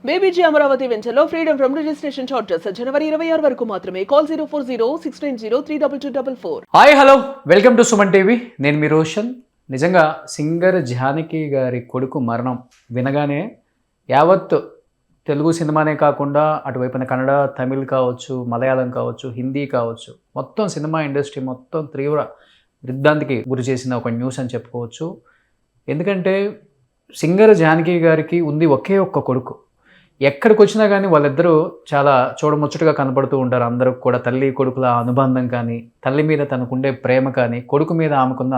బేబీజీ అమరావతి వెంచర్లో freedom from registration charges జనవరి 26 వరకు మాత్రమే. Call 04069032244. Hi hello, welcome to Suman TV. నేను మీ రోషన్. నిజంగా సింగర్ జానకి గారి కొడుకు మరణం వినగానే యావత్ తెలుగు సినిమానే కాకుండా అటువైపున కన్నడ, తమిళ్ కావచ్చు, మలయాళం కావచ్చు, హిందీ కావచ్చు, మొత్తం సినిమా ఇండస్ట్రీ మొత్తం తీవ్ర దిగ్భ్రాంతికి గురి చేసిన ఒక న్యూస్ అని చెప్పుకోవచ్చు. ఎందుకంటే సింగర్ జానకి గారికి ఉంది ఒకే ఒక్క కొడుకు. ఎక్కడికి వచ్చినా కానీ వాళ్ళిద్దరూ చాలా చూడముచ్చటగా కనపడుతూ ఉంటారు. అందరూ కూడా తల్లి కొడుకుల అనుబంధం కానీ, తల్లి మీద తనకుండే ప్రేమ కానీ, కొడుకు మీద ఆమెకున్న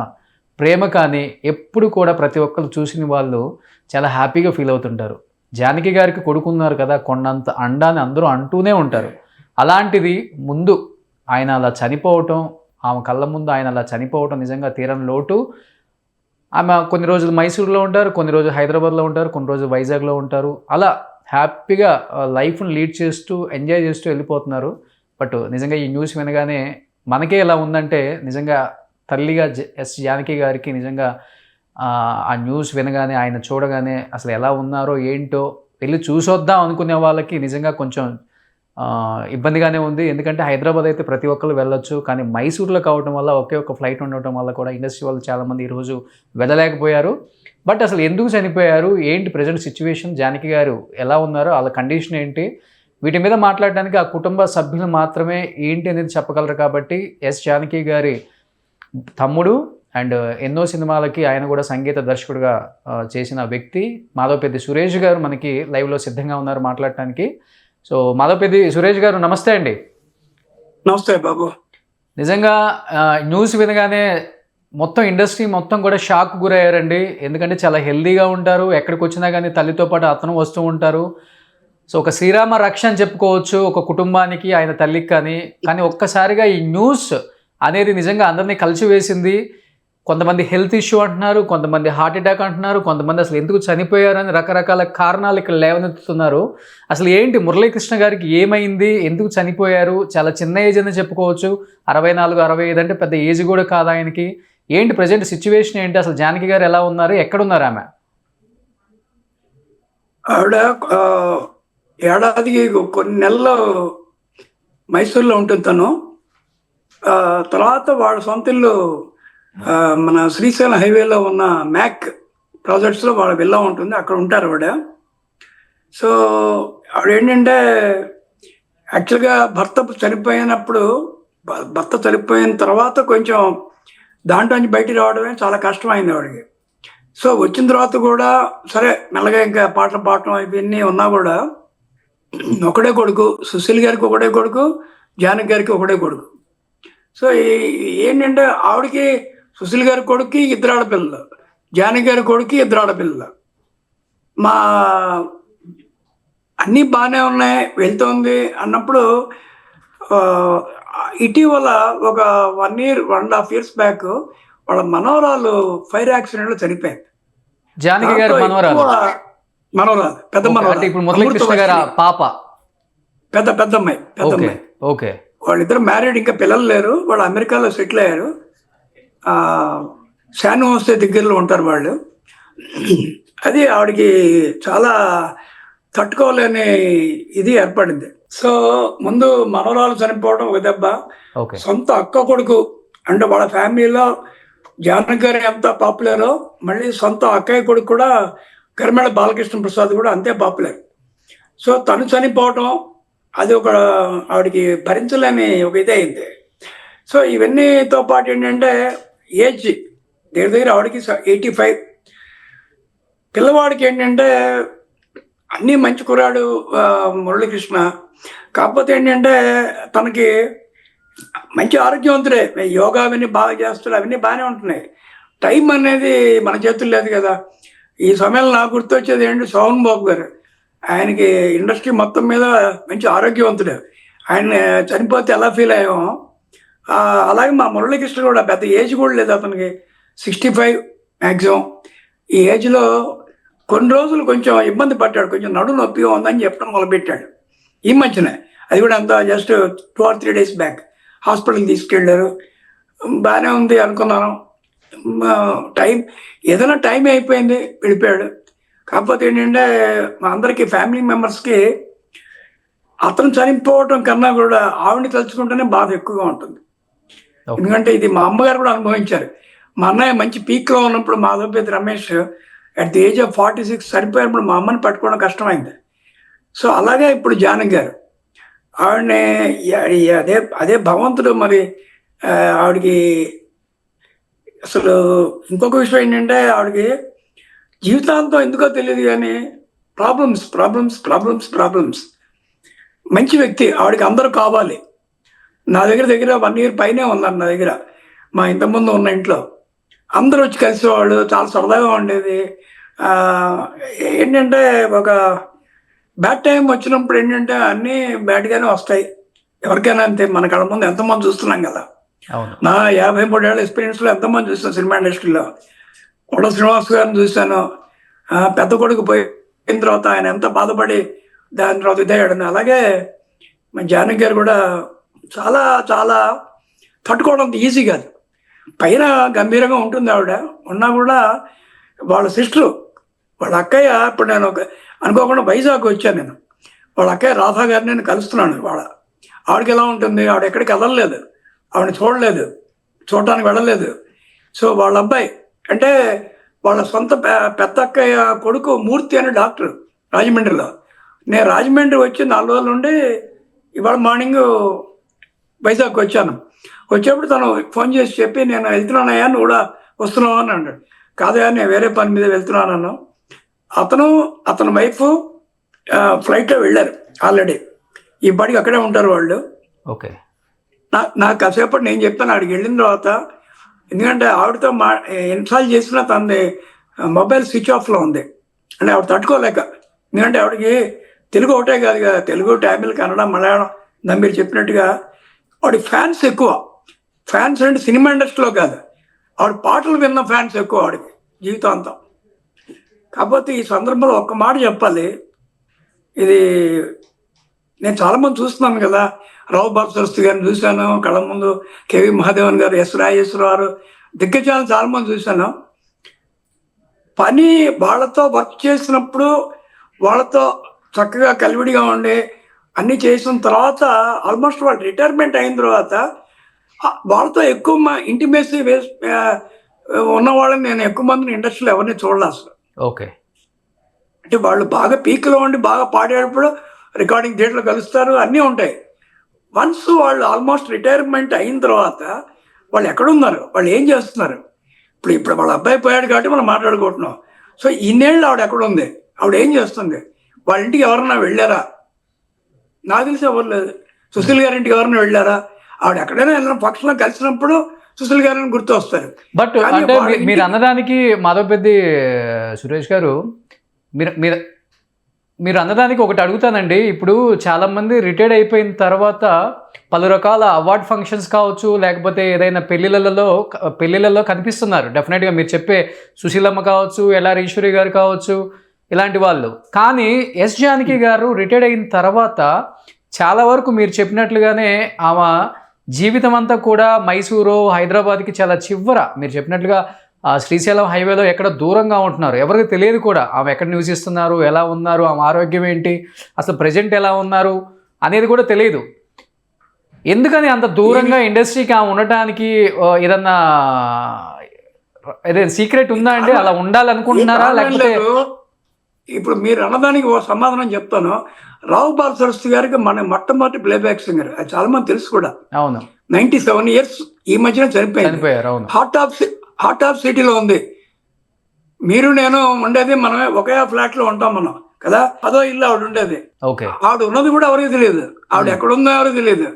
ప్రేమ కానీ ఎప్పుడు కూడా ప్రతి ఒక్కరు చూసిన వాళ్ళు చాలా హ్యాపీగా ఫీల్ అవుతుంటారు. జానకి గారికి కొడుకున్నారు కదా, కొండంత అండాన్ని అందరూ అంటూనే ఉంటారు. అలాంటిది ముందు ఆయన అలా చనిపోవటం, ఆమె కళ్ళ ముందు ఆయన అలా చనిపోవటం నిజంగా తీరని లోటు. ఆమె కొన్ని రోజులు మైసూరులో ఉంటారు, కొన్ని రోజులు హైదరాబాద్లో ఉంటారు, కొన్ని రోజులు వైజాగ్లో ఉంటారు. అలా హ్యాపీగా లైఫ్ని లీడ్ చేస్తూ ఎంజాయ్ చేస్తూ వెళ్ళిపోతున్నారు. బట్ నిజంగా ఈ న్యూస్ వినగానే మనకే ఎలా ఉందంటే, నిజంగా తల్లిగా ఎస్ జానకి గారికి నిజంగా ఆ న్యూస్ వినగానే, ఆయన చూడగానే అసలు ఎలా ఉన్నారో ఏంటో వెళ్ళి చూసొద్దాం అనుకునే వాళ్ళకి నిజంగా కొంచెం ఇబ్బందిగానే ఉంది. ఎందుకంటే హైదరాబాద్ అయితే ప్రతి ఒక్కరు వెళ్ళొచ్చు, కానీ మైసూరులో కావడం వల్ల ఒకే ఒక ఫ్లైట్ ఉండటం వల్ల కూడా ఇండస్ట్రీ వాళ్ళు చాలామంది ఈరోజు వెళ్ళలేకపోయారు. బట్ అసలు ఎందుకు చనిపోయారు, ఏంటి ప్రజెంట్ సిచ్యువేషన్, జానకి గారు ఎలా ఉన్నారో, వాళ్ళ కండిషన్ ఏంటి, వీటి మీద మాట్లాడడానికి ఆ కుటుంబ సభ్యులు మాత్రమే ఏంటి అనేది చెప్పగలరు. కాబట్టి ఎస్ జానకి గారి తమ్ముడు అండ్ ఎన్నో సినిమాలకి ఆయన కూడా సంగీత దర్శకుడిగా చేసిన వ్యక్తి మాధవపెద్ది సురేష్ గారు మనకి లైవ్లో సిద్ధంగా ఉన్నారు మాట్లాడటానికి. సో మాధవపెద్ది సురేష్ గారు, నమస్తే అండి. నమస్తే బాబు. నిజంగా న్యూస్ వినగానే మొత్తం ఇండస్ట్రీ మొత్తం కూడా షాక్ గురయ్యారండి. ఎందుకంటే చాలా హెల్దీగా ఉంటారు, ఎక్కడికి వచ్చినా కానీ తల్లితో పాటు అతను వస్తూ ఉంటారు. సో ఒక శ్రీరామ రక్ష అని చెప్పుకోవచ్చు ఒక కుటుంబానికి, ఆయన తల్లికి. కానీ ఒక్కసారిగా ఈ న్యూస్ అనేది నిజంగా అందరినీ కలిసివేసింది. కొంతమంది హెల్త్ ఇష్యూ అంటున్నారు, కొంతమంది హార్ట్ అటాక్ అంటున్నారు, కొంతమంది అసలు ఎందుకు చనిపోయారని రకరకాల కారణాలు ఇక్కడ లేవనెత్తుతున్నారు. అసలు ఏంటి మురళీకృష్ణ గారికి ఏమైంది, ఎందుకు చనిపోయారు? చాలా చిన్న ఏజ్ అని చెప్పుకోవచ్చు, 64, 65 అంటే పెద్ద ఏజ్ కూడా కాదు ఆయనకి. ఏంటి ప్రజెంట్ సిచ్యువేషన్ ఏంటి, అసలు జానకి గారు ఎలా ఉన్నారు, ఎక్కడున్నారు ఆమె? ఆవిడ ఏడాదికి కొన్ని నెలలు మైసూర్లో ఉంటుంది తను. తర్వాత వాళ్ళ సొంత ఇల్లు మన శ్రీశైలం హైవేలో ఉన్న మ్యాక్ ప్రాజెక్ట్స్లో వాళ్ళ విల్లా ఉంటుంది, అక్కడ ఉంటారు ఆవిడ. సో ఆవిడ ఏంటంటే యాక్చువల్గా భర్త చనిపోయిన తర్వాత కొంచెం దాంట్లో నుంచి బయటికి రావడమే చాలా కష్టమైంది ఆవిడకి. సో వచ్చిన తర్వాత కూడా సరే మెల్లగా ఇంకా పాటలు పాడటం ఇవన్నీ ఉన్నా కూడా ఒకడే కొడుకు, సుశీల్ గారికి ఒకడే కొడుకు, జానకి గారికి ఒకడే కొడుకు. సో ఏంటంటే ఆవిడకి సుశీల్ గారి కొడుక్కి 2 ఆడపిల్లలు, జానకి గారి కొడుక్కి 2 ఆడపిల్లలు. మా అన్నీ బాగానే ఉన్నాయి, వెళ్తోంది అన్నప్పుడు ఇటీవల ఒక 1.5 years బ్యాక్ వాళ్ళ మనవరాలు ఫైర్ యాక్సిడెంట్లో చనిపోయింది. జానకి గారి మనవరాలు పెద్ద మనవరాలు, ఇప్పుడు మురళీకృష్ణ గారి పాప, పెద్దమ్మాయి. ఓకే. వాళ్ళిద్దరు మ్యారీడ్, ఇంకా పిల్లలు లేరు. వాళ్ళు అమెరికాలో సెటిల్ అయ్యారు. శాన్ హోసే దగ్గరలో ఉంటారు వాళ్ళు. అది ఆవిడకి చాలా తట్టుకోలేని ఇది ఏర్పడింది. సో ముందు మనవరాలు చనిపోవడం ఒక దెబ్బ, సొంత అక్క కొడుకు అంటే వాళ్ళ ఫ్యామిలీలో జానకి గారు ఎంత పాపులరో, మళ్ళీ సొంత అక్కయ్య కొడుకు కూడా కరిమేళ బాలకృష్ణ ప్రసాద్ కూడా అంతే పాపులర్. సో తను చనిపోవటం అది ఒక ఆవిడకి భరించలేని ఒక ఇది అయింది. సో ఇవన్నీతో పాటు ఏంటంటే ఏజ్ దగ్గర ఆవిడకి 85. పిల్లవాడికి ఏంటంటే అన్నీ మంచి కుర్రాడు మురళీకృష్ణ. కాకపోతే ఏంటంటే తనకి మంచి ఆరోగ్యవంతుడే, యోగా అవన్నీ బాగా చేస్తాడు, అవన్నీ బాగానే ఉంటున్నాయి. టైం అనేది మన చేతుల్లో లేదు కదా. ఈ సమయంలో నాకు గుర్తొచ్చేది ఏంటంటే సోహన్ బాబు గారు. ఆయనకి ఇండస్ట్రీ మొత్తం మీద మంచి ఆరోగ్యవంతుడు. ఆయన చనిపోతే ఎలా ఫీల్ అయ్యామో అలాగే మా మురళీకృష్ణ కూడా పెద్ద ఏజ్ కూడా లేదు అతనికి, 65 మ్యాక్సిమం. ఈ ఏజ్లో కొన్ని రోజులు కొంచెం ఇబ్బంది పడ్డాడు, కొంచెం నడుము నొప్పిగా ఉందని చెప్పడం మొదలుపెట్టాడు ఈ మధ్యనే. అది కూడా అంతా జస్ట్ 2 or 3 days బ్యాక్ హాస్పిటల్కి తీసుకెళ్ళారు. బాగానే ఉంది అనుకున్నాను. టైం ఏదైనా టైం అయిపోయింది, వెళ్ళిపోయాడు. కాకపోతే ఏంటంటే మా అందరికీ ఫ్యామిలీ మెంబర్స్కి అతను చనిపోవటం కన్నా కూడా ఆవిడని తలుచుకుంటేనే బాధ ఎక్కువగా ఉంటుంది. ఎందుకంటే ఇది మా అమ్మగారు కూడా అనుభవించారు. మా అన్నయ్య మంచి పీక్లో ఉన్నప్పుడు Madhavapeddi Ramesh at the age of 46 చనిపోయినప్పుడు మా అమ్మని పట్టుకోవడం కష్టమైంది. సో అలాగే ఇప్పుడు జానకి గారు ఆవిడని అదే అదే భగవంతుడు మరి ఆవిడకి అసలు ఇంకొక విషయం ఏంటంటే ఆవిడకి జీవితాంతం ఎందుకో తెలియదు కానీ ప్రాబ్లమ్స్ ప్రాబ్లమ్స్ ప్రాబ్లమ్స్ ప్రాబ్లమ్స్. మంచి వ్యక్తి, ఆవిడకి అందరూ కావాలి. నా దగ్గర 1 year పైనే ఉన్నారు నా దగ్గర. మా ఇంతకుముందు ఉన్న ఇంట్లో అందరూ వచ్చి కలిసేవాళ్ళు, చాలా సరదాగా ఉండేది. ఏంటంటే ఒక బ్యాడ్ టైం వచ్చినప్పుడు ఏంటంటే అన్నీ బ్యాడ్గానే వస్తాయి ఎవరికైనా అంతే. మన కళ్ళ ముందు ఎంతమంది చూస్తున్నాం కదా. నా 53 ఏళ్ళ ఎక్స్పీరియన్స్లో ఎంతమంది చూస్తాను సినిమా ఇండస్ట్రీలో. కొడ శ్రీనివాస్ గారిని చూశాను, పెద్ద కొడుకు పోయిన తర్వాత ఆయన ఎంత బాధపడి దాని తర్వాత ఇదయ్యాడు. అలాగే మా జానకి గారు కూడా చాలా చాలా తట్టుకోవడం ఈజీ కాదు. పైన గంభీరంగా ఉంటుంది ఆవిడ, ఉన్నా కూడా వాళ్ళ సిస్టరు వాళ్ళ అక్కయ్య, ఇప్పుడు నేను అనుకోకుండా వైజాగ్ వచ్చాను, నేను వాళ్ళ అక్కయ్య రాధా గారిని నేను కలుస్తున్నాను. ఆవిడకి ఎలా ఉంటుంది, ఆవిడ ఎక్కడికి వెళ్ళలేదు, ఆవిడని చూడలేదు, చూడటానికి వెళ్ళలేదు. సో వాళ్ళ అబ్బాయి అంటే వాళ్ళ సొంత పెద్ద అక్కయ్య కొడుకు మూర్తి అనే డాక్టర్ రాజమండ్రిలో. నేను రాజమండ్రి వచ్చి 4 రోజులు ఉండి ఇవాళ మార్నింగ్ వైజాగ్ వచ్చాను. వచ్చేప్పుడు తను ఫోన్ చేసి చెప్పి, నేను వెళ్తున్నానయ్యా, నువ్వు కూడా వస్తున్నావు అని అన్నాడు. కాదయ్యా, నేను వేరే పని మీద వెళ్తున్నాను. అతని వైఫ్ ఫ్లైట్లో వెళ్ళారు ఆల్రెడీ. ఈ పాటికి అక్కడే ఉంటారు వాళ్ళు. ఓకే. నాకు కాసేపటి నేను చెప్పాను ఆడికి వెళ్ళిన తర్వాత, ఎందుకంటే ఆవిడతో ఇన్స్టాల్ చేసిన తనది మొబైల్ స్విచ్ ఆఫ్లో ఉంది. అంటే ఆవిడ తట్టుకోలేక, ఎందుకంటే ఆవిడకి తెలుగు ఒకటే కాదు కదా, తెలుగు, తమిళ్, కన్నడ, మలయాళం, మీరు చెప్పినట్టుగా ఆవిడ ఫ్యాన్స్ ఎక్కువ. ఫ్యాన్స్ అంటే సినిమా ఇండస్ట్రీలో కాదు, ఆవిడ పాటలు విన్న ఫ్యాన్స్ ఎక్కువ ఆవిడకి జీవితాంతం. కాకపోతే ఈ సందర్భంలో ఒక్క మాట చెప్పాలి. ఇది నేను చాలామంది చూస్తున్నాను కదా, రావు బాలసరస్వతి గారిని చూశాను కళ్ళ ముందు, కేవి మహాదేవన్ గారు, ఎస్ రాజేశ్వరరావు, దిగ్గజాలను చాలామంది చూశాను. పని వాళ్ళతో వర్క్ చేసినప్పుడు వాళ్ళతో చక్కగా కలివిడిగా ఉండి అన్నీ చేసిన తర్వాత ఆల్మోస్ట్ వాళ్ళు రిటైర్మెంట్ అయిన తర్వాత వాళ్ళతో ఎక్కువ ఇంటిమేసీ ఉన్న వాళ్ళని నేను ఎక్కువ మందిని ఇండస్ట్రీలో ఎవరిని చూడలే అసలు. ఓకే. అంటే వాళ్ళు బాగా పీక్లో ఉండి బాగా పాడేటప్పుడు రికార్డింగ్ థియేటర్లో కలుస్తారు, అన్నీ ఉంటాయి. వన్స్ వాళ్ళు ఆల్మోస్ట్ రిటైర్మెంట్ అయిన తర్వాత వాళ్ళు ఎక్కడున్నారు, వాళ్ళు ఏం చేస్తున్నారు, ఇప్పుడు వాళ్ళ అబ్బాయి పోయాడు కాబట్టి మనం మాట్లాడుకుంటున్నాం. సో ఇన్నేళ్ళు ఆవిడ ఎక్కడుంది, ఆవిడ ఏం చేస్తుంది, వాళ్ళ ఇంటికి ఎవరన్నా వెళ్ళారా, నాకు తెలిసి ఎవరు లేదు. సుశీల్ గారి ఇంటికి ఎవరైనా వెళ్ళారా, ఆవిడ ఎక్కడైనా ఏదైనా ఫంక్షన్లో కలిసినప్పుడు సుశీల్ గారిని గుర్తు వస్తారు. బట్ అంటే మీరు అన్నదానికి మాధవపెద్ది సురేష్ గారు, మీరు అన్నదానికి ఒకటి అడుగుతానండి. ఇప్పుడు చాలామంది రిటైర్డ్ అయిపోయిన తర్వాత పలు రకాల అవార్డ్ ఫంక్షన్స్ కావచ్చు, లేకపోతే ఏదైనా పెళ్ళిళ్ళలో కనిపిస్తున్నారు డెఫినెట్గా. మీరు చెప్పే సుశీలమ్మ కావచ్చు, ఎల్ఆర్ ఈశ్వరి గారు కావచ్చు, ఇలాంటి వాళ్ళు. కానీ ఎస్ జానకి గారు రిటైర్డ్ అయిన తర్వాత చాలా వరకు మీరు చెప్పినట్లుగానే ఆమె జీవితం అంతా కూడా మైసూరు, హైదరాబాద్కి చాలా చివర, మీరు చెప్పినట్లుగా శ్రీశైలం హైవేలో ఎక్కడ దూరంగా ఉంటున్నారు, ఎవరికి తెలియదు కూడా ఆమె ఎక్కడ నివసిస్తున్నారు, ఎలా ఉన్నారు, ఆమె ఆరోగ్యం ఏంటి, అసలు ప్రజెంట్ ఎలా ఉన్నారు అనేది కూడా తెలియదు. ఎందుకని అంత దూరంగా ఇండస్ట్రీకి ఆమె ఉండటానికి ఏదన్నా సీక్రెట్ ఉందా అండి? అలా ఉండాలనుకుంటున్నారా లేకపోతే? ఇప్పుడు మీరు అన్నదానికి ఓ సమాధానం చెప్తాను. రావు బాలసరస్వతి గారికి మన మొట్టమొదటి ప్లేబ్యాక్ సింగర్, అది చాలా మంది తెలుసు కూడా. అవును, 97 years ఈ మధ్యన చనిపోయారు. హార్ట్ ఆఫ్ సిటీలో ఉంది. మీరు నేను ఉండేది మనమే ఒకే ఫ్లాట్ లో ఉంటాం మనం కదా, అదో ఇల్లు ఆవిడ ఉండేది. ఆవిడ ఉన్నది కూడా ఎవరికి తెలియదు, ఆవిడ ఎక్కడ ఉందో ఎవరికి తెలియదు.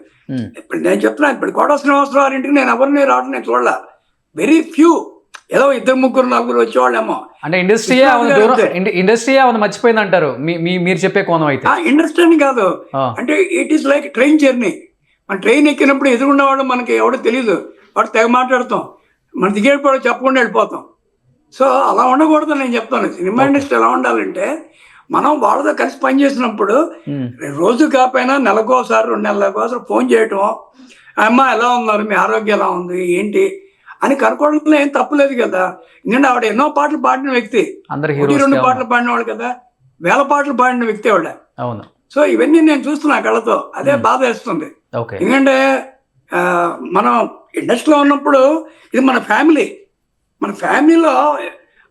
ఇప్పుడు నేను చెప్తున్నా, ఇప్పుడు కోట శ్రీనివాసరావు గారి ఇంటికి నేను ఎవరిని రావడం నేను చూడలే, వెరీ ఫ్యూ, ఏదో 2, 3, 4 వచ్చేవాళ్ళేమో. అంటే ఇండస్ట్రీ మర్చిపోయింది అంటారు మీరు చెప్పే కోణం అయితే? ఇండస్ట్రీ అని కాదు, అంటే it is like train journey. మన ట్రైన్ ఎక్కినప్పుడు ఎదురున్నవాడు మనకి ఎవడో తెలియదు, వాడు తెగ మాట్లాడతాం, మన దిగేటప్పుడు చెప్పకుండా వెళ్ళిపోతాం. సో అలా ఉండకూడదు నేను చెప్తాను. సినిమా ఇండస్ట్రీ ఎలా ఉండాలంటే, మనం వాళ్ళతో కలిసి పనిచేసినప్పుడు రోజు కాకపోయినా నెలకోసారి 2 నెలలకోసారి ఫోన్ చేయటం, అమ్మ ఎలా ఉన్నారు, మీ ఆరోగ్యం ఎలా ఉంది ఏంటి అని కనుక్కోవడంలో ఏం తప్పులేదు కదా. ఎందుకంటే ఆవిడ ఎన్నో పాటలు పాడిన వ్యక్తి, అందరు 1, 2 హీరోస్. పాటలు పాడినవాడు కదా, వేల పాటలు పాడిన వ్యక్తి ఆవిడ. అవును. సో ఇవన్నీ నేను చూస్తున్నా కళ్ళతో, అదే బాధ వేస్తుంది. ఓకే. ఎందుకంటే మనం ఇండస్ట్రీలో ఉన్నప్పుడు ఇది మన ఫ్యామిలీలో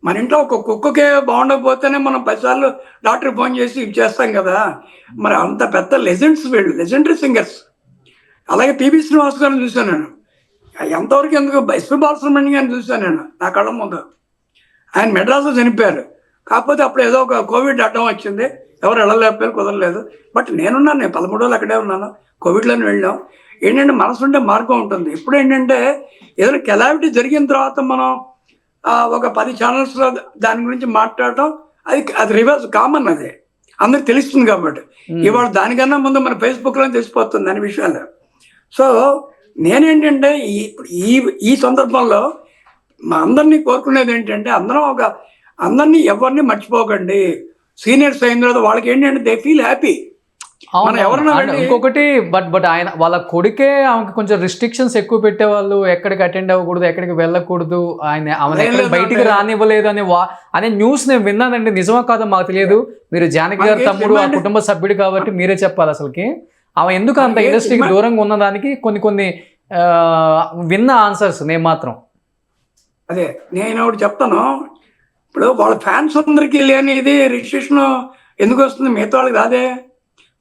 మన ఇంట్లో ఒక కుక్కకే బాగుండకపోతేనే మనం 10 సార్లు డాక్టర్కి ఫోన్ చేసి ఇది చేస్తాం కదా. మరి అంత పెద్ద లెజెండ్స్ వీళ్ళు, లెజెండరీ సింగర్స్. అలాగే పిబి శ్రీనివాస్ గారిని చూశాను నేను, ఎంతవరకు ఎందుకు ఎస్పి బాలసుబ్రహ్మణ్యం గారిని చూశాను నేను నా కళ్ళ ముందు. ఆయన మెడ్రాస్లో చనిపోయారు, కాకపోతే అప్పుడు ఏదో ఒక కోవిడ్ అడ్డం వచ్చింది, ఎవరు వెళ్ళలేకపోయారు, కుదరలేదు. బట్ నేనున్నాను, నేను 13 రోజులు అక్కడే ఉన్నాను, కోవిడ్లోనే వెళ్ళాం. ఏంటంటే మనసు ఉంటే మార్గం ఉంటుంది. ఇప్పుడు ఏంటంటే ఏదైనా కెలామిటీ జరిగిన తర్వాత మనం ఒక 10 ఛానల్స్లో దాని గురించి మాట్లాడటం అది రివర్స్ కామన్, అది అందరికి తెలుస్తుంది కాబట్టి. ఇవాళ దానికన్నా ముందు మన ఫేస్బుక్లో తెలిసిపోతుంది అనే విషయాలు. సో నేనేంటంటే ఈ సందర్భంలో మా అందరినీ కోరుకునేది ఏంటంటే అందరినీ ఎవరిని మర్చిపోకండి. సీనియర్స్ అయిన తర్వాత వాళ్ళకి ఏంటంటే దే ఫీల్ హ్యాపీ. ఇంకొకటి బట్ ఆయన వాళ్ళ కొడుకే ఆమెకి కొంచెం రిస్ట్రిక్షన్స్ ఎక్కువ పెట్టేవాళ్ళు, ఎక్కడికి అటెండ్ అవ్వకూడదు, ఎక్కడికి వెళ్ళకూడదు, ఆమె బయటికి రానివ్వలేదు అనే న్యూస్ నేను విన్నానండి. నిజమా కాదో మాకు తెలియదు. మీరు జానకి గారి తమ్ముడు, ఆ కుటుంబ సభ్యుడు కాబట్టి మీరే చెప్పాలి. అసలుకి ఆమె ఎందుకు అంత ఇండస్ట్రీకి దూరంగా ఉన్నదానికి కొన్ని విన్న ఆన్సర్స్ నేను మాత్రం అదే నేను ఒకటి చెప్తాను. ఇప్పుడు వాళ్ళ ఫ్యాన్స్ అందరికీ లేని ఇది రిజిస్ట్రేషన్ ఎందుకు వస్తుంది, మిగతా వాళ్ళకి రాదే.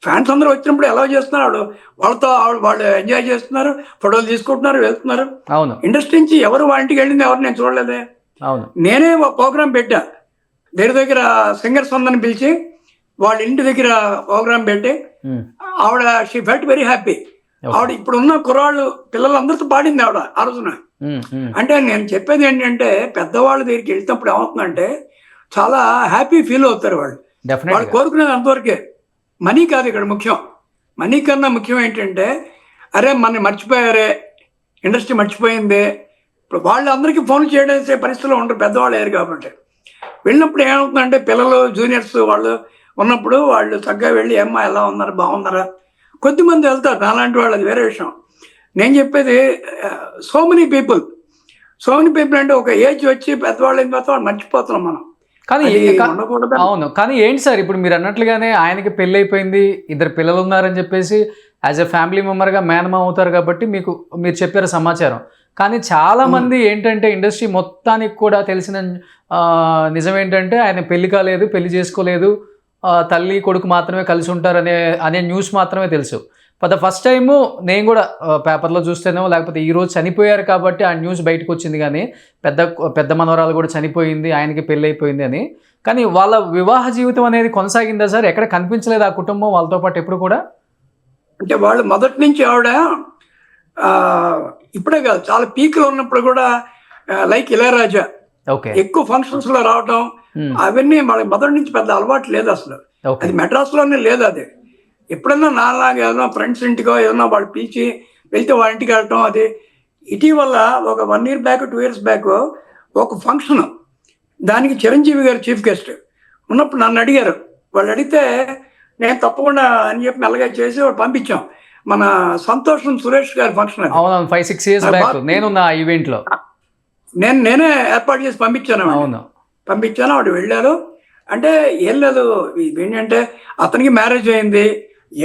ఫ్యాన్స్ అందరూ వచ్చినప్పుడు ఎలా చేస్తున్నారు, వాళ్ళతో వాళ్ళు ఎంజాయ్ చేస్తున్నారు, ఫోటోలు తీసుకుంటున్నారు, వెళ్తున్నారు. అవును. ఇండస్ట్రీ నుంచి ఎవరు వాళ్ళ ఇంటికి వెళ్ళింది ఎవరు నేను చూడలేదే. అవును. నేనే ఒక ప్రోగ్రామ్ పెట్టా, దగ్గర సింగర్స్ అందరిని పిలిచి వాళ్ళ ఇంటి దగ్గర ప్రోగ్రామ్ పెట్టి ఆవిడ షీ ఫెల్ట్ వెరీ హ్యాపీ. ఆవిడ ఇప్పుడున్న కుర్రాళ్ళు పిల్లలందరితో పాడింది ఆవిడ ఆ రోజున. అంటే నేను చెప్పేది ఏంటంటే పెద్దవాళ్ళ దగ్గరికి వెళ్తున్నప్పుడు ఏమవుతుందంటే చాలా హ్యాపీ ఫీల్ అవుతారు వాళ్ళు. వాళ్ళు కోరుకునేది అంతవరకే, మనీ కాదు ఇక్కడ ముఖ్యం. మనీ కన్నా ముఖ్యం ఏంటంటే అరే మన మర్చిపోయారే, ఇండస్ట్రీ మర్చిపోయింది. ఇప్పుడు వాళ్ళందరికీ ఫోన్ చేయడం పరిస్థితిలో ఉంటారు, పెద్దవాళ్ళు అయ్యారు కాబట్టి. వెళ్ళినప్పుడు ఏమవుతుందంటే పిల్లలు జూనియర్స్ వాళ్ళు ఉన్నప్పుడు వాళ్ళు చక్కగా వెళ్ళి ఏమ్మా ఎలా ఉన్నారు, బాగున్నారా, కొద్దిమంది వెళ్తారు, నాలాంటి వాళ్ళు, అది వేరే విషయం. నేను చెప్పేది సో మెనీ పీపుల్ అంటే ఒక ఏజ్ వచ్చి పెద్దవాళ్ళు అయిన తర్వాత వాళ్ళు మర్చిపోతున్నాం మనం. కానీ అవును. కానీ ఏంటి సార్, ఇప్పుడు మీరు అన్నట్లుగానే ఆయనకి పెళ్ళి అయిపోయింది, 2 పిల్లలు ఉన్నారని చెప్పేసి యాజ్ ఎ ఫ్యామిలీ మెంబర్గా మేనమా అవుతారు కాబట్టి మీరు చెప్పారు సమాచారం. కానీ చాలా మంది ఏంటంటే ఇండస్ట్రీ మొత్తానికి కూడా తెలిసిన నిజం ఏంటంటే ఆయన పెళ్లి కాలేదు, పెళ్లి చేసుకోలేదు, తల్లి కొడుకు మాత్రమే కలిసి ఉంటారు అనే న్యూస్ మాత్రమే తెలుసు. ఫర్ ద ఫస్ట్ టైము నేను కూడా పేపర్లో చూస్తేనో లేకపోతే ఈరోజు చనిపోయారు కాబట్టి ఆ న్యూస్ బయటకు వచ్చింది. కానీ పెద్ద మనవరాలు కూడా చనిపోయింది, ఆయనకి పెళ్ళి అయిపోయింది అని. కానీ వాళ్ళ వివాహ జీవితం అనేది కొనసాగిందా సార్? ఎక్కడ కనిపించలేదు ఆ కుటుంబం వాళ్ళతో పాటు ఎప్పుడు కూడా? అంటే వాళ్ళు మొదటి నుంచి ఆవిడ ఇప్పుడే కాదు, చాలా పీక్లో ఉన్నప్పుడు కూడా లైక్ ఇళయరాజా ఎక్కువ ఫంక్షన్స్ లో రావటం అవన్నీ వాళ్ళకి మొదటి నుంచి పెద్ద అలవాటు లేదు అసలు. అది మెడ్రాస్లోనే లేదు. అది ఎప్పుడన్నా నాలాగా ఏదైనా ఫ్రెండ్స్ ఇంటికో ఏదైనా వాళ్ళు పిలిచి వెళ్తే వాళ్ళ ఇంటికి వెళ్ళటం. అది ఇటీవల ఒక 1 year బ్యాక్ 2 years బ్యాక్ ఒక ఫంక్షన్, దానికి చిరంజీవి గారు చీఫ్ గెస్ట్ ఉన్నప్పుడు నన్ను అడిగారు. వాళ్ళు అడిగితే నేను తప్పకుండా అని చెప్పి మెల్లగా చేసి వాళ్ళు పంపించాం. మన సంతోషం సురేష్ గారి ఫంక్షన్, 5-6 years బ్యాక్ నేను నా ఈవెంట్ లో నేనే ఏర్పాటు చేసి పంపించాను. ఆవిడ వెళ్ళారు. అంటే ఏం లేదు, ఏంటంటే అతనికి మ్యారేజ్ అయింది,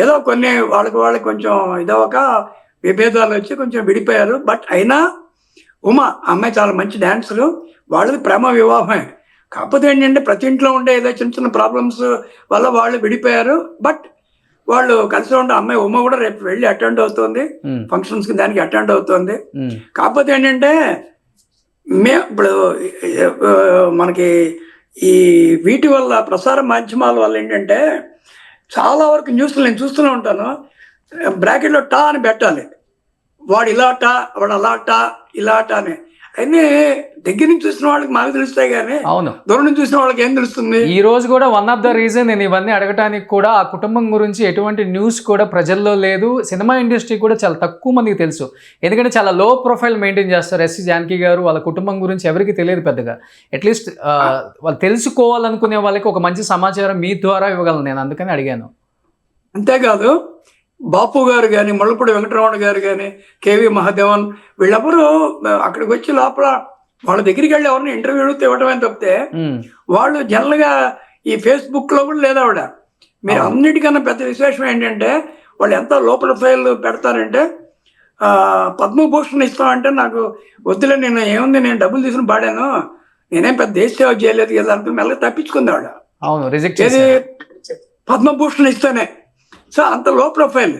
ఏదో కొన్ని వాళ్ళకి కొంచెం ఇదొక విభేదాలు వచ్చి కొంచెం విడిపోయారు. బట్ అయినా ఉమా అమ్మాయి చాలా మంచి డాన్సరు, వాళ్ళది ప్రేమ వివాహమే. కాకపోతే ఏంటంటే ప్రతి ఇంట్లో ఉండే ఏదో చిన్న ప్రాబ్లమ్స్ వల్ల వాళ్ళు విడిపోయారు. బట్ వాళ్ళు కలిసి ఉండే అమ్మాయి ఉమ కూడా రేపు వెళ్ళి అటెండ్ అవుతుంది ఫంక్షన్స్కి, దానికి అటెండ్ అవుతుంది. కాకపోతే ఏంటంటే ఇప్పుడు మనకి ఈ వీటి వల్ల ప్రసార మాధ్యమాల వల్ల ఏంటంటే చాలా వరకు న్యూస్లు నేను చూస్తూనే ఉంటాను, బ్రాకెట్లో టా అని పెట్టాలి, వాడు ఇలాట, వాడు అలాట, ఇలాట అని. అన్నీ దగ్గర నుంచి చూసిన వాళ్ళకి మాకు తెలుస్తాయి కానీ దూరం నుంచి చూసిన వాళ్ళకి ఏం తెలుస్తుంది? ఈ రోజు కూడా వన్ ఆఫ్ ద రీజన్ నేను ఇవన్నీ అడగటానికి కూడా ఆ కుటుంబం గురించి ఎటువంటి న్యూస్ కూడా ప్రజల్లో లేదు. సినిమా ఇండస్ట్రీ కూడా చాలా తక్కువ మందికి తెలుసు, ఎందుకంటే చాలా లో ప్రొఫైల్ మెయింటైన్ చేస్తారు. ఎస్సీ జానకి గారు వాళ్ళ కుటుంబం గురించి ఎవరికి తెలియదు పెద్దగా. అట్లీస్ట్ వాళ్ళు తెలుసుకోవాలనుకునే వాళ్ళకి ఒక మంచి సమాచారం మీ ద్వారా ఇవ్వగలను నేను, అందుకని అడిగాను. అంతేకాదు బాపు గారు కానీ, ముళ్ళపూడి వెంకటరమణ గారు కానీ, కేవి మహాదేవన్ వీళ్ళెవరూ అక్కడికి వచ్చి లోపల వాళ్ళ దగ్గరికి వెళ్ళి ఎవరిని ఇంటర్వ్యూ అడిగితే ఇవ్వటమే తప్పితే వాళ్ళు జనరల్గా ఈ ఫేస్బుక్ లో కూడా లేదా ఆవిడ. మీరు అన్నిటికన్నా పెద్ద విశేషం ఏంటంటే వాళ్ళు ఎంత లోపల ఫైల్ పెడతారంటే పద్మభూషణ్ ఇస్తామంటే నాకు వద్దులే, నేను ఏముంది, నేను డబ్బులు తీసుకుని పాడాను, నేనేం పెద్ద దేశ సేవ చేయలేదు కదా అనుకుని మెల్లగా తప్పించుకుంది ఆవిడ. ఏది పద్మభూషణ్ ఇస్తేనే. సో అంత లో ప్రొఫైల్.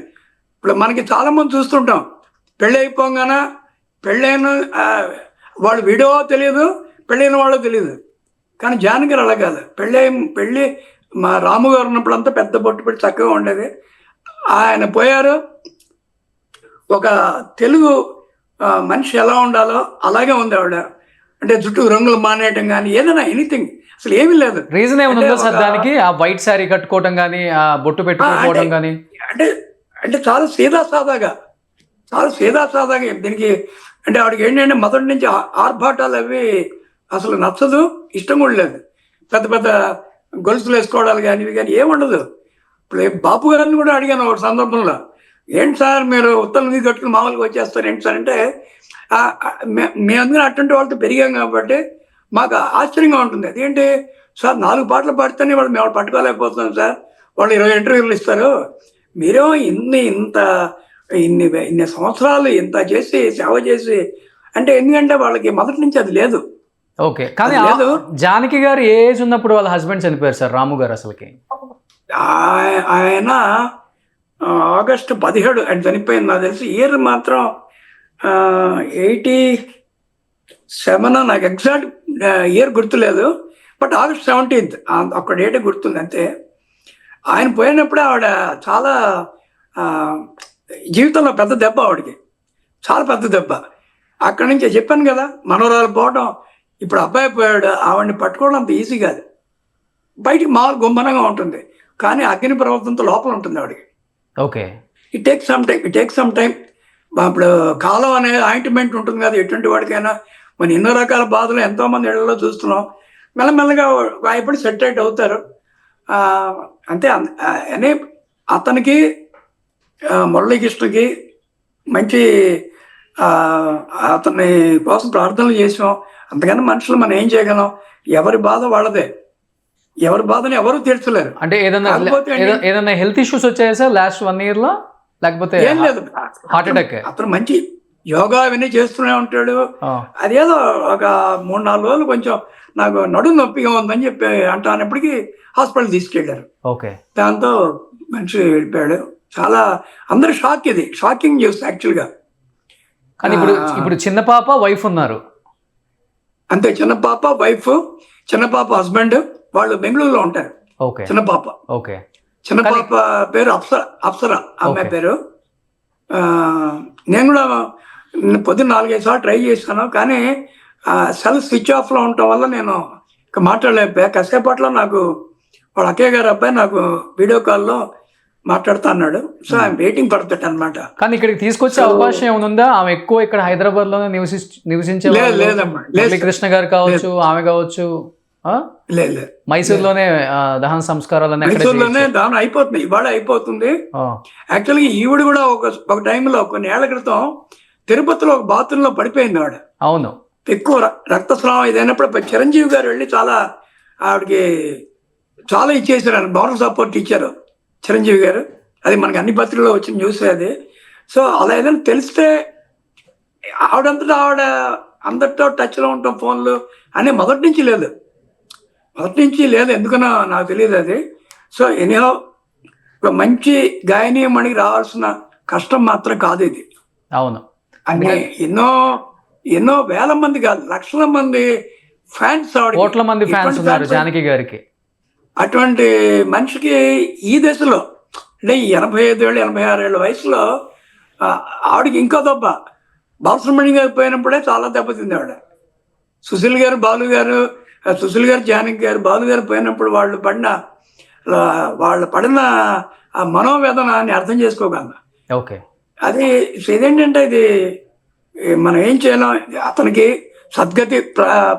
ఇప్పుడు మనకి చాలా మంది చూస్తుంటాం, పెళ్ళి అయిపోగానే పెళ్ళైన వాళ్ళు వీడియో తెలియదు, పెళ్ళైన వాళ్ళు తెలియదు. కానీ జానకి అలా కాదు. పెళ్ళి మా రాము గారు ఉన్నప్పుడు అంతా పెద్ద బొట్టు పెట్టి చక్కగా ఉండేది. ఆయన పోయారు, ఒక తెలుగు మనిషి ఎలా ఉండాలో అలాగే ఉంది ఆవిడ. అంటే జుట్టు రంగులు మానేయటం కానీ ఏదైనా ఎనీథింగ్ అసలు ఏమీ లేదు. రీజన్ ఏముందో సార్ దానికి? ఆ వైట్ శారీ కట్టుకోవటం కానీ, ఆ బొట్టు పెట్టుకోవడం కానీ, అంటే చాలా సీదా సాదాగా దీనికి. అంటే ఆవిడకి ఏంటంటే మొదటి నుంచి ఆర్భాటాలు అవి అసలు నచ్చదు, ఇష్టం కూడా లేదు. పెద్ద పెద్ద గొలుసులు వేసుకోవడాలు కానీ ఇవి కానీ ఏముండదు. ఇప్పుడు బాపు గారిని కూడా అడిగాను ఒక సందర్భంలో, ఏంటి సార్ మీరు ఉత్తరం మీద కట్టుకుని మామూలుగా వచ్చేస్తారు ఏంటి సార్ అంటే, మేమందరం అటువంటి వాళ్ళతో పెరిగాం కాబట్టి మాకు ఆశ్చర్యంగా ఉంటుంది. అదేంటి సార్ 4 పాటలు పాడితేనే వాళ్ళు మేము పట్టుకోలేకపోతున్నాం సార్, వాళ్ళు 20 ఇంటర్వ్యూలు ఇస్తారు, మీరేమో ఇన్ని సంవత్సరాలు ఇంత చేసి సేవ చేసి అంటే. ఎందుకంటే వాళ్ళకి మొదటి నుంచి అది లేదు. ఓకే. కానీ జానకి గారు ఏ ఏజ్ ఉన్నప్పుడు వాళ్ళ హస్బెండ్ చనిపోయారు సార్ రాము గారు? అసలుకి ఆయన ఆగస్టు 17 ఆయన చనిపోయింది. నాకు తెలిసి ఇయర్ మాత్రం 87, నాకు ఎగ్జాక్ట్ ఇయర్ గుర్తులేదు. బట్ ఆగస్ట్ 17 ఒక్క డేట్ గుర్తుంది అంతే. ఆయన పోయినప్పుడే ఆవిడ చాలా జీవితంలో పెద్ద దెబ్బ ఆవిడకి, చాలా పెద్ద దెబ్బ. అక్కడి నుంచి చెప్పాను కదా, మనవరాలు పోవడం. ఇప్పుడు అబ్బాయి పోయాడు, ఆవిడని పట్టుకోవడం అంత ఈజీ కాదు. బయటికి మామూలు గుమ్మనంగా ఉంటుంది, కానీ అగ్ని పర్వతంతో లోపల ఉంటుంది ఆవిడకి. Okay. It take some time. ఇప్పుడు కాలం అనే ఆయింట్మెంట్ ఉంటుంది కదా ఎటువంటి వాడికైనా. మన ఎన్నో రకాల బాధలు ఎంతోమంది ఇళ్లలో చూస్తున్నాం. మెల్లమెల్లగా ఎప్పుడు సెట్ అవుతారు అంతే. అనే అతనికి మురళీకృష్ణకి మంచి అతని కోసం ప్రార్థనలు చేసాం. అంతకన్నా మనుషులు మనం ఏం చేయగలం? ఎవరి బాధ వాళ్ళదే, ఎవరి బాధని ఎవరు తీర్చలేరు. అంటే ఏదైనా హెల్త్ ఇష్యూస్ వచ్చాయా సార్ లాస్ట్ 1 year లో? లేకపోతే ఏం లేదు, హార్ట్ అటాక్. అతను మంచి యోగా అవన్నీ చేస్తూనే ఉంటాడు. అదేదో ఒక 3-4 రోజులు కొంచెం నాకు నడుము నొప్పిగా ఉందని చెప్పి అంటానప్పటికీ హాస్పిటల్ తీసుకెళ్లారు. ఓకే. దాంతో మనిషి వెళ్ళిపోయాడు. చాలా అందరూ షాక్. ఇది షాకింగ్ న్యూస్ యాక్చువల్గా. కానీ ఇప్పుడు చిన్న పాప వైఫ్ ఉన్నారు అంతే. చిన్న పాప వైఫ్, చిన్న పాప హస్బెండ్, వాళ్ళు బెంగళూరులో ఉంటారు. ఓకే. చిన్న పాప. ఓకే. చిన్న పాప పేరు అప్సర అమ్మాయి పేరు. నేను కూడా పొద్దున్న 4-5 సార్లు ట్రై చేశాను, కానీ సెల్ స్విచ్ ఆఫ్లో ఉండటం వల్ల నేను ఇక మాట్లాడలేకపోయా. కాసేపట్లో నాకు వాళ్ళ అక్కయ్య గారు అబ్బాయి నాకు వీడియో కాల్లో మాట్లాడుతా అన్నాడు. So I'm waiting for that అనమాట. కానీ ఇక్కడికి తీసుకొచ్చే అవకాశం ఏముందా? ఆమె ఎక్కువ ఇక్కడ హైదరాబాద్ లోనే నివసించే కృష్ణ గారు కావచ్చు, ఆమె కావచ్చు, లేదు మైసూర్లోనే దహన సంస్కారాలన్నీ మైసూర్లోనే దహనం అయిపోతుంది. ఇవాళ అయిపోతుంది. యాక్చువల్గా ఈవిడ కూడా ఒక టైంలో కొన్ని ఏళ్ల క్రితం తిరుపతిలో ఒక బాత్రూంలో పడిపోయింది ఆవిడ. అవును. ఎక్కువ రక్తస్రావం ఇదైనప్పుడు చిరంజీవి గారు వెళ్ళి చాలా ఆవిడకి చాలా ఇచ్చేసారు, మోరల్ సపోర్ట్ ఇచ్చారు చిరంజీవి గారు. అది మనకి అన్ని పత్రికల్లో వచ్చిన న్యూస్ అది. సో అలా ఏదైనా తెలిస్తే ఆవిడంతటా ఆవిడ అందరితో టచ్లో ఉంటాం, ఫోన్లు అని మొదటి నుంచి లేదు, ఎందుకనో నాకు తెలియదు అది. సో ఎనీహౌ ఒక మంచి గాయనీయమణికి రావాల్సిన కష్టం మాత్రం కాదు ఇది. అవును. అన్ని ఎన్నో వేల మంది కాదు, లక్షల మంది ఫ్యాన్స్, కోట్ల మంది ఫ్యాన్స్ ఉన్నారు జానకి గారికి. అటువంటి మనిషికి ఈ దశలో అంటే 85 ఏళ్ళు 86 ఏళ్ళ వయసులో ఆవిడకి ఇంకో దెబ్బ. బాలసుబ్రహ్మణ్యం గారు పోయినప్పుడే చాలా దెబ్బతింది ఆవిడ. సుశీల్ గారు జానకి గారు బాలు గారు పోయినప్పుడు వాళ్ళు పడిన ఆ మనోవేదనాన్ని అర్థం చేసుకోగలరు. ఓకే. అది ఇదేంటంటే ఇది మనం ఏం చేయాలో అతనికి సద్గతి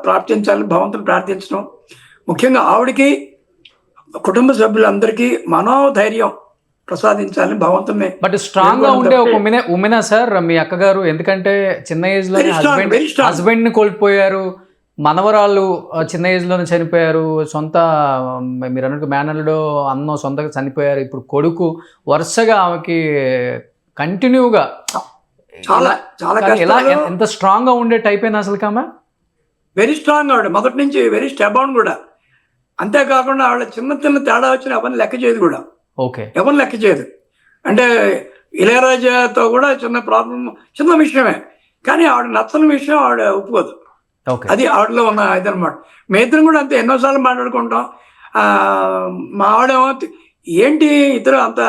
ప్రార్థించాలి, భగవంతుని ప్రార్థించడం. ముఖ్యంగా ఆవిడకి కుటుంబ సభ్యులందరికీ మనోధైర్యం ప్రసాదించాలని భగవంతుని. బట్ స్ట్రాంగ్ గా ఉండే ఒక ఉమెనా సార్ మీ అక్కగారు? ఎందుకంటే చిన్న ఏజ్ లో హస్బెండ్ ని కోల్పోయారు, మనవరాళ్ళు చిన్న ఏజ్ లోనే చనిపోయారు, సొంత మీరు అన్నట్టు మేనల్లుడు అన్న సొంతగా చనిపోయారు, ఇప్పుడు కొడుకు వరుసగా ఆమెకి కంటిన్యూగా చాలా చాలా ఎలా ఎంత స్ట్రాంగ్ గా ఉండే టైప్ అయినా అసలు కామా? వెరీ స్ట్రాంగ్ ఆవిడ మొదటి నుంచి, వెరీ స్టెబౌండ్ కూడా. అంతేకాకుండా ఆవిడ చిన్న చిన్న తేడా వచ్చిన ఎవరిని లెక్క చేయదు కూడా. ఓకే, ఎవరిని లెక్క చేయదు. అంటే ఇళయరాజాతో కూడా చిన్న ప్రాబ్లం, చిన్న విషయమే, కానీ ఆవిడ నచ్చని విషయం ఆవిడ ఒప్పుకోదు. అది ఆవిడలో ఉన్న ఇదనమాట. మీ ఇద్దరం కూడా అంతే, ఎన్నోసార్లు మాట్లాడుకుంటాం. మా ఆవిడేమో ఏంటి ఇద్దరు అంత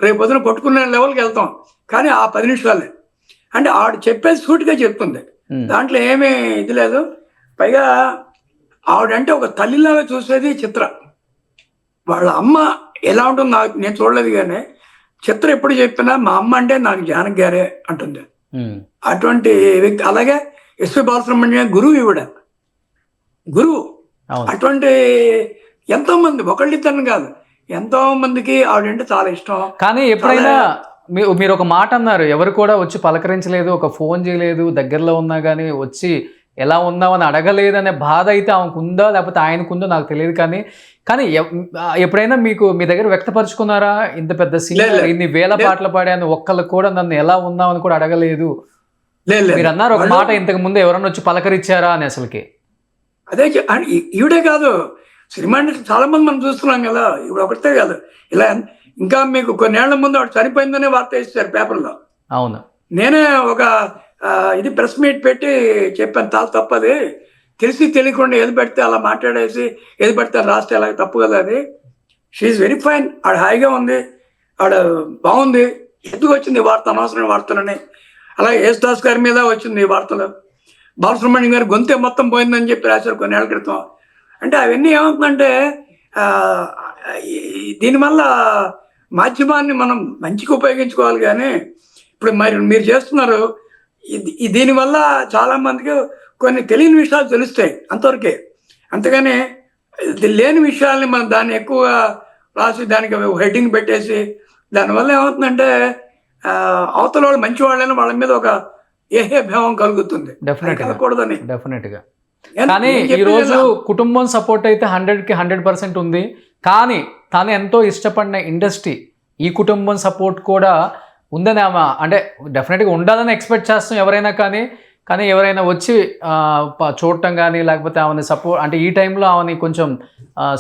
రేపు పొద్దున కొట్టుకునే లెవెల్కి వెళ్తాం, కానీ ఆ 10 నిమిషాలే. అంటే ఆవిడ చెప్పేది సూటిగా చెప్తుంది, దాంట్లో ఏమీ ఇది లేదు. పైగా ఆవిడంటే ఒక తల్లిలాగా చూసేది చిత్ర. వాళ్ళ అమ్మ ఎలా ఉంటుందో నాకు, నేను చూడలేదు, కానీ చిత్ర ఎప్పుడు చెప్పినా మా అమ్మ అంటే నాకు జానకి గారే అంటుంది. అటువంటి వ్యక్తి. అలాగే ఎస్పి బాలసుబ్రహ్మణ్యం గురువు, ఈవిడ గురువు. అటువంటి ఎంతో మంది, ఒకళ్ళిద్దరిని కాదు, ఎంతో మందికి ఆవిడంటే చాలా ఇష్టం. కానీ ఎప్పుడైనా మీరు ఒక మాట అన్నారు, ఎవరు కూడా వచ్చి పలకరించలేదు, ఒక ఫోన్ చేయలేదు, దగ్గరలో ఉన్నా కానీ వచ్చి ఎలా ఉన్నామని అడగలేదనే బాధ అయితే ఆమెకు ఉందా లేకపోతే ఆయనకుందో నాకు తెలియదు. కానీ ఎప్పుడైనా మీకు మీ దగ్గర వ్యక్తపరుచుకున్నారా? ఇంత పెద్ద సింగర్, ఇన్ని వేల పాటలు పాడాను, ఒక్కళ్ళు కూడా నన్ను ఎలా ఉన్నామని కూడా అడగలేదు. మీరు అన్నారు ఒక మాట, ఇంతకు ముందు ఎవరన్నా వచ్చి పలకరించారా అని. అసలుకి అదే ఈవిడే కాదు, సినిమా చాలా మంది మనం చూస్తున్నాం కదా, ఇప్పుడు ఒకటే కాదు. ఇలా ఇంకా మీకు కొన్నేళ్ల ముందు ఆవిడ చనిపోయిందనే వార్త వేస్తారు పేపర్లో. అవును, నేనే ఒక ఇది ప్రెస్ మీట్ పెట్టి చెప్పాను, చాలా తప్పది, తెలిసి తెలియకుండా ఏది పెడితే అలా మాట్లాడేసి ఏది పెడితే రాస్తే అలా తప్పు కదా అది. షీఈ్ వెరీ ఫైన్, ఆవిడ హాయిగా ఉంది, ఆవిడ బాగుంది. ఎందుకు వచ్చింది ఈ వార్త, అనవసరమైన వార్తలని. అలాగే యేసుదాస్ గారి మీద వచ్చింది ఈ వార్తలు. బాలసుబ్రహ్మణ్యం గారి గొంతే మొత్తం పోయిందని చెప్పి రాశారు కొన్నేళ్ల క్రితం. అంటే అవన్నీ ఏమవుతుందంటే దీనివల్ల మాధ్యమాన్ని మనం మంచిగా ఉపయోగించుకోవాలి. కానీ ఇప్పుడు మీరు చేస్తున్నారు, దీనివల్ల చాలా మందికి కొన్ని తెలియని విషయాలు తెలుస్తాయి, అంతవరకే. అంతేగాని లేని విషయాల్ని మనం దాన్ని ఎక్కువగా రాసి దానికి హెడ్డింగ్ పెట్టేసి దానివల్ల ఏమవుతుందంటే అవతల వాళ్ళు మంచి వాళ్ళని వాళ్ళ మీద ఒక ఏహ్యభావం కలుగుతుంది. కలగకూడదని. డెఫినెట్గా. కానీ ఈరోజు కుటుంబం సపోర్ట్ అయితే 100కి 100% ఉంది. కానీ తను ఎంతో ఇష్టపడిన ఇండస్ట్రీ, ఈ కుటుంబం సపోర్ట్ కూడా ఉందని ఆమె అంటే డెఫినెట్గా ఉండాలని ఎక్స్పెక్ట్ చేస్తాం ఎవరైనా. కానీ ఎవరైనా వచ్చి చూడటం కానీ లేకపోతే ఆమెని సపోర్ట్ అంటే ఈ టైంలో ఆమెని కొంచెం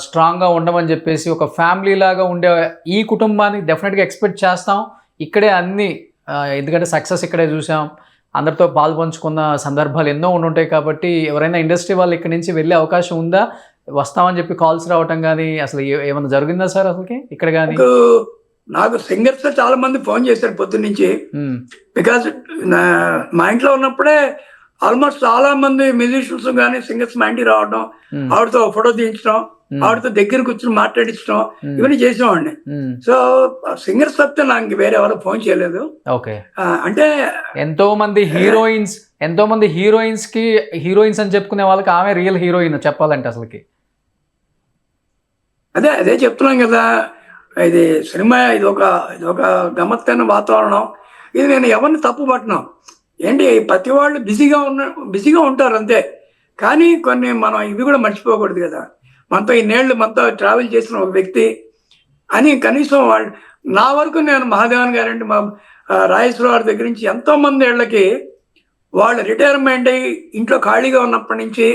స్ట్రాంగ్గా ఉండమని చెప్పేసి ఒక ఫ్యామిలీ లాగా ఉండే ఈ కుటుంబాన్ని డెఫినెట్గా ఎక్స్పెక్ట్ చేస్తాం. ఇక్కడే అన్ని ఎందుకంటే సక్సెస్ ఇక్కడే చూసాం, అందరితో పాలు పంచుకున్న సందర్భాలు ఎన్నో ఉండుంటాయి. కాబట్టి ఎవరైనా ఇండస్ట్రీ వాళ్ళు ఇక్కడి నుంచి వెళ్ళే అవకాశం ఉందా, వస్తామని చెప్పి కాల్స్ రావటం కానీ అసలు ఏమైనా జరిగిందా సార్ అసలుకి ఇక్కడ కానీ? నాకు సింగర్స్ చాలా మంది ఫోన్ చేశారు పొద్దున్నుంచి. బికాజ్ మా ఇంట్లో ఉన్నప్పుడే ఆల్మోస్ట్ చాలా మంది మ్యూజిషియన్స్ కానీ సింగర్స్ మా ఇంటికి రావడం, ఆవిడతో ఫోటో తీయించడం, ఆవిడతో దగ్గర కూర్చొని మాట్లాడించడం, ఇవన్నీ చేసేవాడిని. సో సింగర్స్ తప్పితే నాకు వేరే ఎవరు ఫోన్ చేయలేదు. ఓకే. అంటే ఎంతో మంది హీరోయిన్స్ కి హీరోయిన్స్ అని చెప్పుకునే వాళ్ళకి ఆమె రియల్ హీరోయిన్ చెప్పాలంటే అసలుకి. అదే చెప్తున్నాం కదా, ఇది సినిమా, ఇది ఒక గమ్మత్తైన వాతావరణం. ఇది నేను ఎవరిని తప్పు పట్టినా ఏంటి, ప్రతి వాళ్ళు బిజీగా ఉంటారు అంతే. కానీ కొన్ని మనం ఇవి కూడా మర్చిపోకూడదు కదా, మనతో ఇన్నేళ్ళు మనతో ట్రావెల్ చేసిన ఒక వ్యక్తి అని. కనీసం వాళ్ళు నా వరకు నేను మహాదేవన్ గారంటే మా రాజేశ్వర గారి దగ్గర నుంచి ఎంతోమంది ఏళ్ళకి వాళ్ళు రిటైర్మెంట్ అయ్యి ఇంట్లో ఖాళీగా ఉన్నప్పటి నుంచి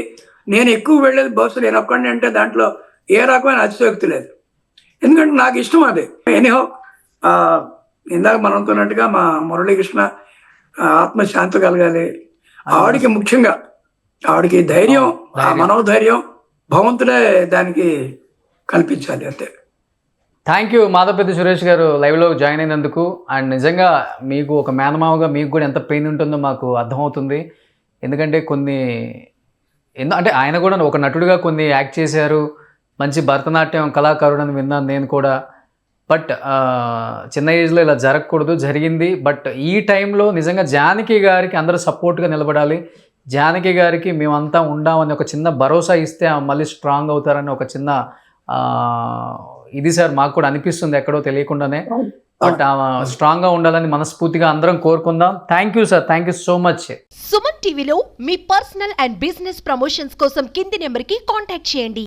నేను ఎక్కువ వెళ్ళేది బస్సు నేను ఒక్కడిని. అంటే దాంట్లో ఏ రకమైన అతిశయోక్తి లేదు, ఎందుకంటే నాకు ఇష్టం అది. ఎనీహో ఇందాక మనం అనుకున్నట్టుగా మా మురళీకృష్ణ ఆత్మశాంతి కలగాలి. ఆవిడికి ముఖ్యంగా ఆవిడికి ధైర్యం, మనోధైర్యం భగవంతుడే దానికి కల్పించాలి అంతే. థ్యాంక్ యూ మాధవపెద్ది సురేష్ గారు లైవ్లో జాయిన్ అయినందుకు. అండ్ నిజంగా మీకు ఒక మేనమావగా మీకు కూడా ఎంత పెయిన్ ఉంటుందో మాకు అర్థమవుతుంది. ఎందుకంటే అంటే ఆయన కూడా ఒక నటుడిగా కొన్ని యాక్ట్ చేశారు, మంచి భరతనాట్యం కళాకారుడు అని విన్నాను నేను కూడా. బట్ చిన్న ఏజ్లో ఇలా జరగకూడదు, జరిగింది. బట్ ఈ టైంలో నిజంగా జానకి గారికి అందరూ సపోర్ట్గా నిలబడాలి. జానకి గారికి మేమంతా ఉండామని ఒక చిన్న భరోసా ఇస్తే మళ్ళీ స్ట్రాంగ్ అవుతారని ఒక చిన్న ఇది సార్ మాకు కూడా అనిపిస్తుంది ఎక్కడో తెలియకుండానే. బట్ స్ట్రాంగ్ గా ఉండాలని మనస్ఫూర్తిగా అందరం కోరుకుందాం. Thank you sir, thank you so much. Suman టీవీలో మీ పర్సనల్ అండ్ బిజినెస్ ప్రమోషన్స్ కోసం కింది నెంబర్కి కాంటాక్ట్ చేయండి.